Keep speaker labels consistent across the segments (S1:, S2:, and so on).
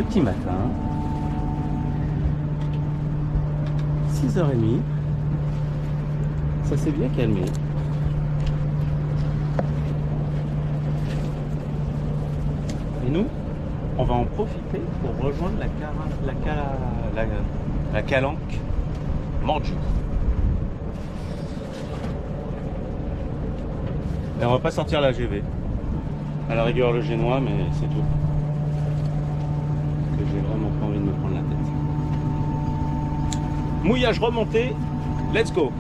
S1: petit matin, 6h30, ça s'est bien calmé. Et nous, on va en profiter pour rejoindre la calanque Morgiou. Et on va pas sortir la GV. À la rigueur le génois, mais c'est tout. Parce que j'ai vraiment pas envie de me prendre la tête. Mouillage remonté, let's go.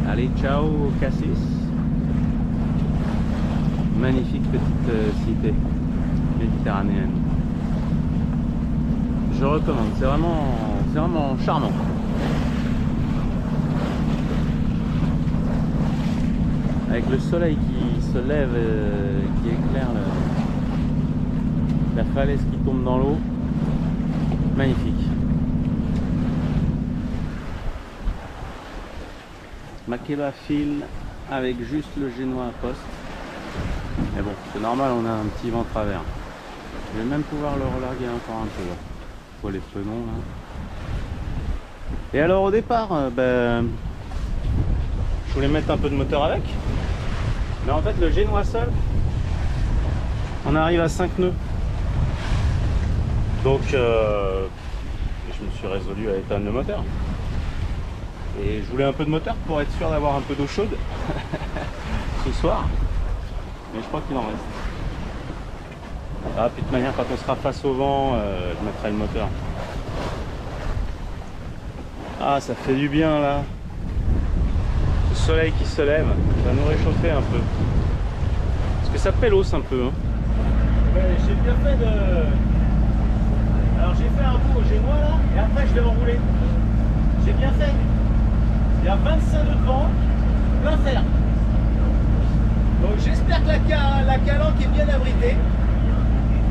S1: Allez, ciao Cassis. Magnifique petite cité méditerranéenne. Je recommande, c'est vraiment charmant. Avec le soleil qui se lève, qui éclaire la falaise qui tombe dans l'eau, magnifique. Makeba file avec juste le génois à poste. Mais bon, c'est normal, on a un petit vent travers. Je vais même pouvoir le relarguer encore un peu là. Faut les fenons là. Et alors au départ, je voulais mettre un peu de moteur avec. Mais en fait le génois seul, on arrive à 5 nœuds. Donc je me suis résolu à éteindre le moteur. Et je voulais un peu de moteur pour être sûr d'avoir un peu d'eau chaude ce soir. Mais je crois qu'il en reste. Ah, puis de toute manière, quand on sera face au vent, je mettrai le moteur. Ah, ça fait du bien là. Le soleil qui se lève, ça va nous réchauffer un peu. Parce que ça pélosse un peu. Hein. Ouais, j'ai bien fait de... Alors j'ai fait un bout au génois là, et après je l'ai enroulé. J'ai bien fait. Il y a 25 nœuds de vent, plein fer. Donc j'espère que la calanque est bien abritée.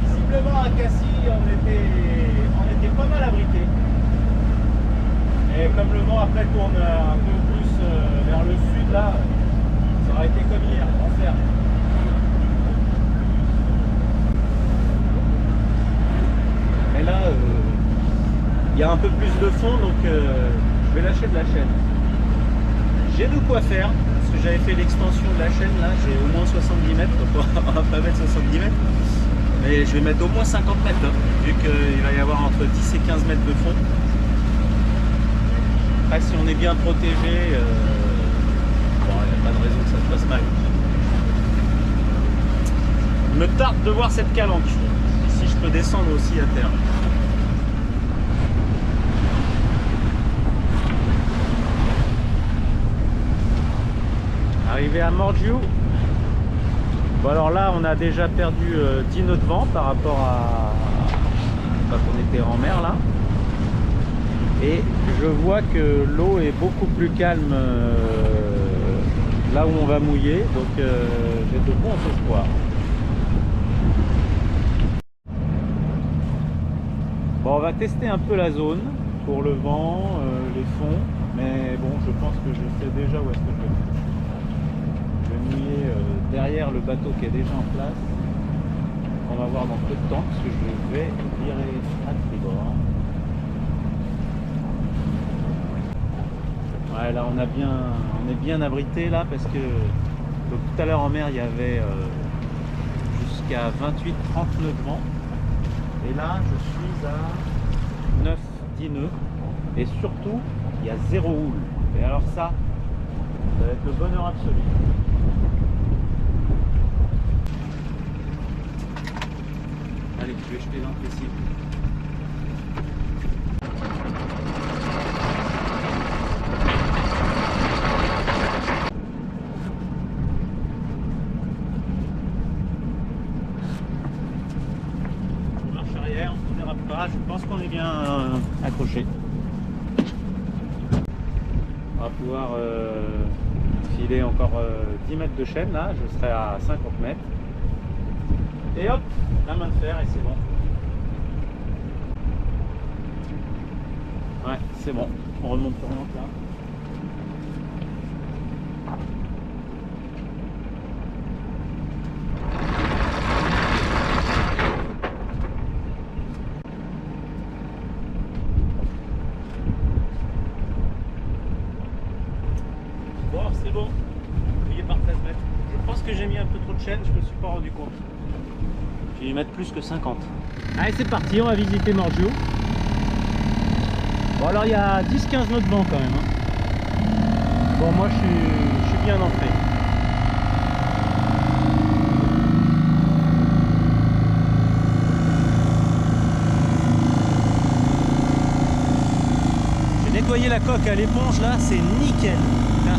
S1: Visiblement à Cassis, on était pas mal abrité. Et comme le vent après tourne un peu plus vers le sud là, ça aurait été comme hier, enfer. Et là, il y a un peu plus de fond, donc je vais lâcher de la chaîne. J'ai de quoi faire, parce que j'avais fait l'extension de la chaîne, là j'ai au moins 70 mètres, donc on va pas mettre 70 mètres, mais je vais mettre au moins 50 mètres, hein, vu qu'il va y avoir entre 10 et 15 mètres de fond. Après si on est bien protégé, il n'y a pas de raison que ça se passe mal. Il me tarde de voir cette calanque, si je peux descendre aussi à terre. Arrivé à Morgiou. Bon alors là on a déjà perdu 10 nœuds de vent par rapport à quand on était en mer là. Et je vois que l'eau est beaucoup plus calme là où on va mouiller, donc j'ai de bons espoirs. Bon, on va tester un peu la zone pour le vent, les fonds, mais bon je pense que je sais déjà où est-ce que je vais faire. Derrière le bateau qui est déjà en place. On va voir dans peu de temps parce que je vais virer à tribord. Ouais, là on est bien abrité là parce que donc, tout à l'heure en mer il y avait jusqu'à 28-30 nœuds de vent. Et là je suis à 9-10 nœuds. Et surtout il y a 0 houle. Et alors ça va être le bonheur absolu. Allez, je vais jeter dans le lessive. Marche arrière, on ne dérape pas, je pense qu'on est bien accroché. On va pouvoir filer encore 10 mètres de chaîne là, je serai à 50 mètres. Et hop, la main de fer et c'est bon. Ouais, c'est bon. On remonte sur l'encre là. chaîne, je me suis pas rendu compte. Je vais y mettre plus que 50.
S2: Allez, c'est parti, on va visiter Morgio. Bon, alors il y a 10-15 nœuds de vent quand même. Hein. Bon, moi je suis bien entré. J'ai nettoyé la coque à l'éponge là, c'est nickel. Tiens.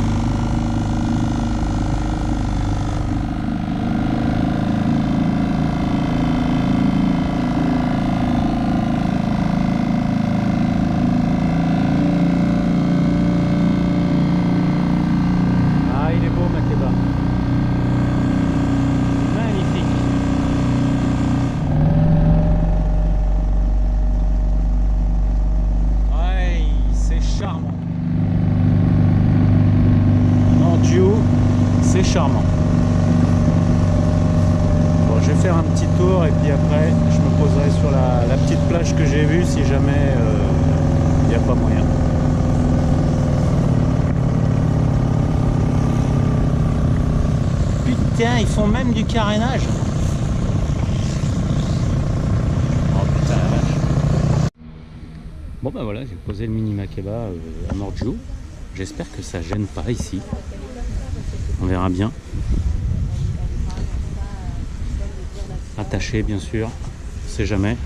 S2: Charmant. Bon, je vais faire un petit tour et puis après je me poserai sur la petite plage que j'ai vue si jamais il n'y a pas moyen. Putain, ils font même du carénage. Oh putain la vache. Bon ben voilà, j'ai posé le mini Makeba à Morgio. J'espère que ça gêne pas ici. On verra bien. Attaché bien sûr, on sait jamais.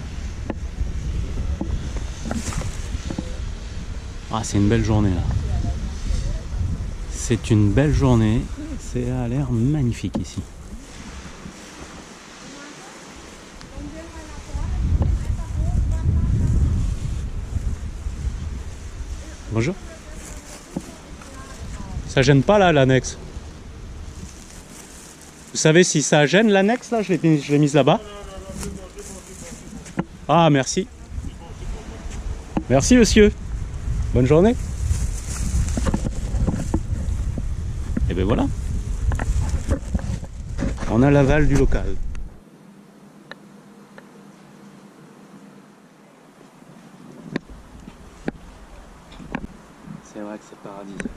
S2: Ah, c'est une belle journée là. C'est une belle journée, ça a l'air magnifique ici. Bonjour. Ça gêne pas là l'annexe? Vous savez si ça gêne l'annexe là? Je l'ai mise là-bas. Ah merci. Merci monsieur. Bonne journée. Et ben voilà. On a l'aval du local. C'est vrai que c'est paradisiaque.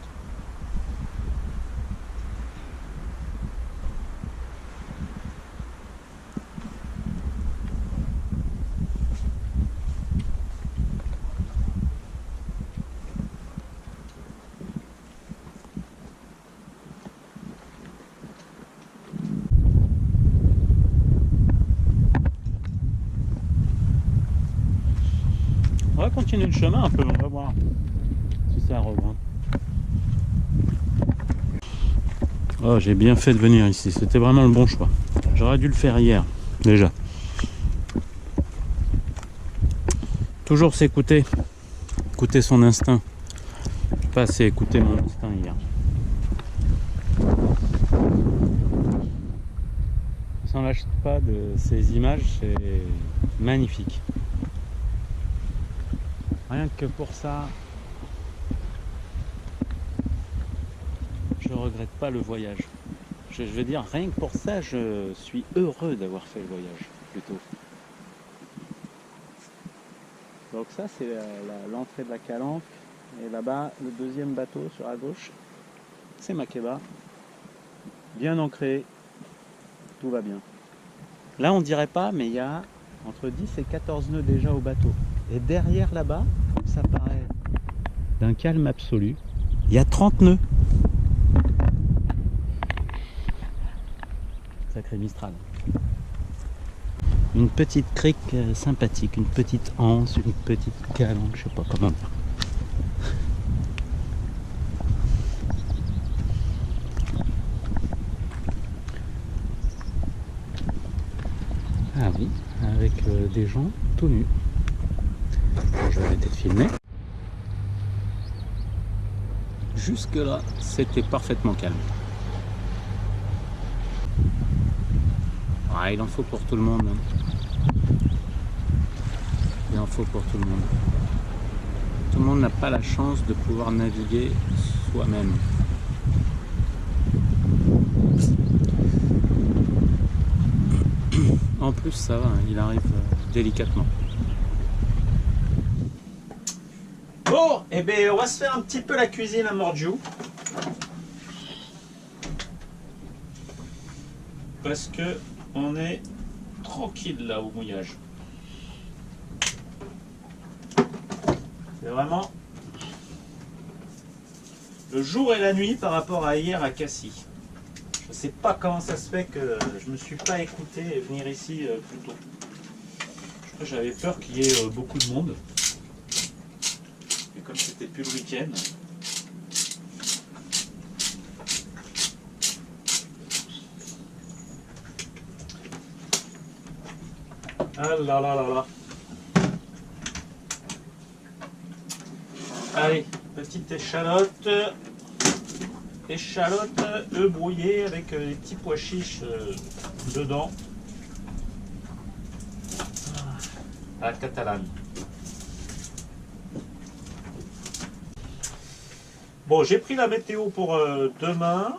S2: On va continuer le chemin un peu, on va voir si ça reprend. Oh, j'ai bien fait de venir ici, c'était vraiment le bon choix. J'aurais dû le faire hier, déjà. Toujours s'écouter, écouter son instinct. Pas assez écouter mon instinct hier. On s'en lâche pas de ces images, c'est magnifique. Rien que pour ça, je regrette pas le voyage. Je veux dire, rien que pour ça, je suis heureux d'avoir fait le voyage, plutôt. Donc ça, c'est l'entrée de la Calanque. Et là-bas, le deuxième bateau sur la gauche, c'est Makeba. Bien ancré, tout va bien. Là, on dirait pas, mais il y a entre 10 et 14 nœuds déjà au bateau. Et derrière là-bas, ça paraît d'un calme absolu. Il y a 30 nœuds. Sacré Mistral. Une petite crique sympathique, une petite anse, une petite calanque, je sais pas comment dire. Ah oui, avec des gens tout nus. Bon, je vais arrêter de filmer. Jusque là, c'était parfaitement calme. Ah, il en faut pour tout le monde. Il en faut pour tout le monde. Tout le monde n'a pas la chance de pouvoir naviguer soi-même. En plus, ça va, il arrive délicatement. Bon, et bien on va se faire un petit peu la cuisine à Morgio.
S1: parce que on est tranquille là au mouillage. C'est vraiment le jour et la nuit par rapport à hier à Cassis. Je ne sais pas comment ça se fait que je ne me suis pas écouté et venir ici plus tôt. J'avais peur qu'il y ait beaucoup de monde. Et comme c'était plus le week-end. Ah là là là là. Allez, petite échalote. Échalote, œufs brouillés avec les petits pois chiches dedans. À la catalane. Bon, j'ai pris la météo pour demain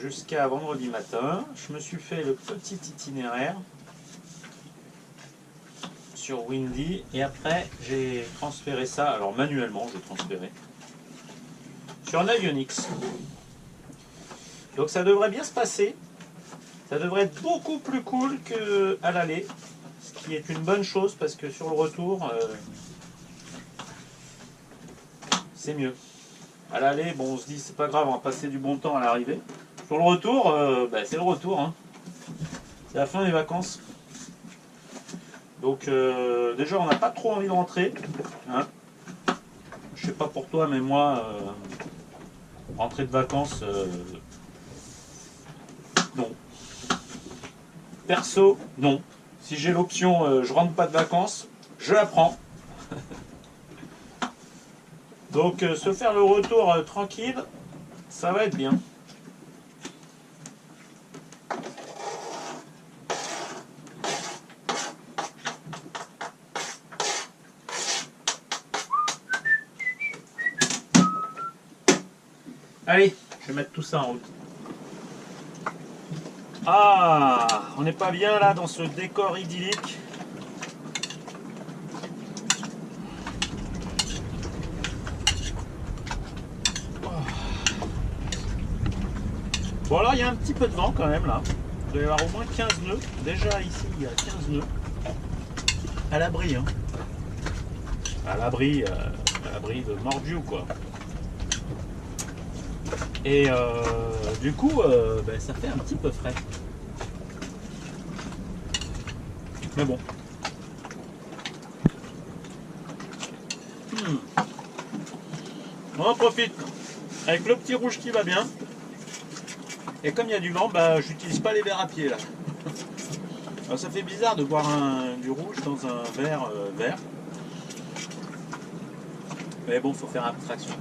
S1: jusqu'à vendredi matin. Je me suis fait le petit itinéraire sur Windy et après j'ai transféré ça, alors manuellement j'ai transféré sur un Avionics. Donc ça devrait bien se passer. Ça devrait être beaucoup plus cool qu'à l'aller, ce qui est une bonne chose parce que sur le retour, c'est mieux. À l'aller, bon, on se dit c'est pas grave, on va passer du bon temps à l'arrivée. Sur le retour, c'est le retour. Hein. C'est la fin des vacances. Donc déjà, on n'a pas trop envie de rentrer. Hein. Je sais pas pour toi, mais moi, rentrer de vacances, non. Perso, non. Si j'ai l'option, je rentre pas de vacances, je la prends. Donc se faire le retour tranquille, ça va être bien. Allez, je vais mettre tout ça en route. Ah, on n'est pas bien là dans ce décor idyllique. Bon alors il y a un petit peu de vent quand même là. Il doit y avoir au moins 15 nœuds. Déjà ici il y a 15 nœuds. À l'abri hein. À l'abri de mordiou quoi. Et du coup ça fait un petit peu frais. Mais bon. On en profite. Avec le petit rouge qui va bien. Et comme il y a du vent, j'utilise pas les verres à pied là. Alors ça fait bizarre de boire du rouge dans un verre vert. Mais bon, faut faire abstraction.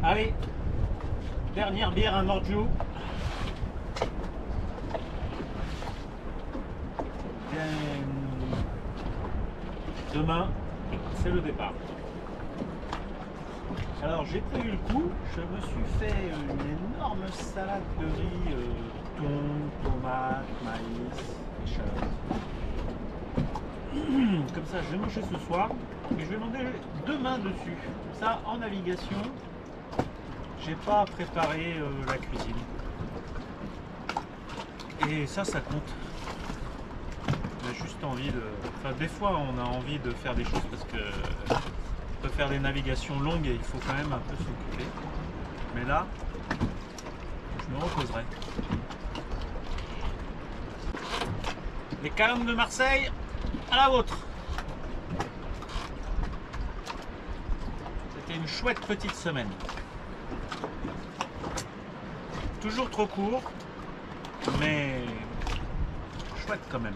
S1: Allez, dernière bière à Mordiou. Demain, c'est le départ. Alors j'ai prévu le coup, je me suis fait une énorme salade de riz, thon, tomates, maïs, échalotes. Comme ça je vais manger ce soir et je vais manger demain dessus. Ça en navigation, j'ai pas préparé la cuisine. Et ça compte. On a juste envie de... Enfin des fois on a envie de faire des choses parce que on peut faire des navigations longues et il faut quand même un peu s'occuper. Mais là, je me reposerai. Les calanques de Marseille, à la vôtre. C'était une chouette petite semaine. Toujours trop court, mais chouette quand même.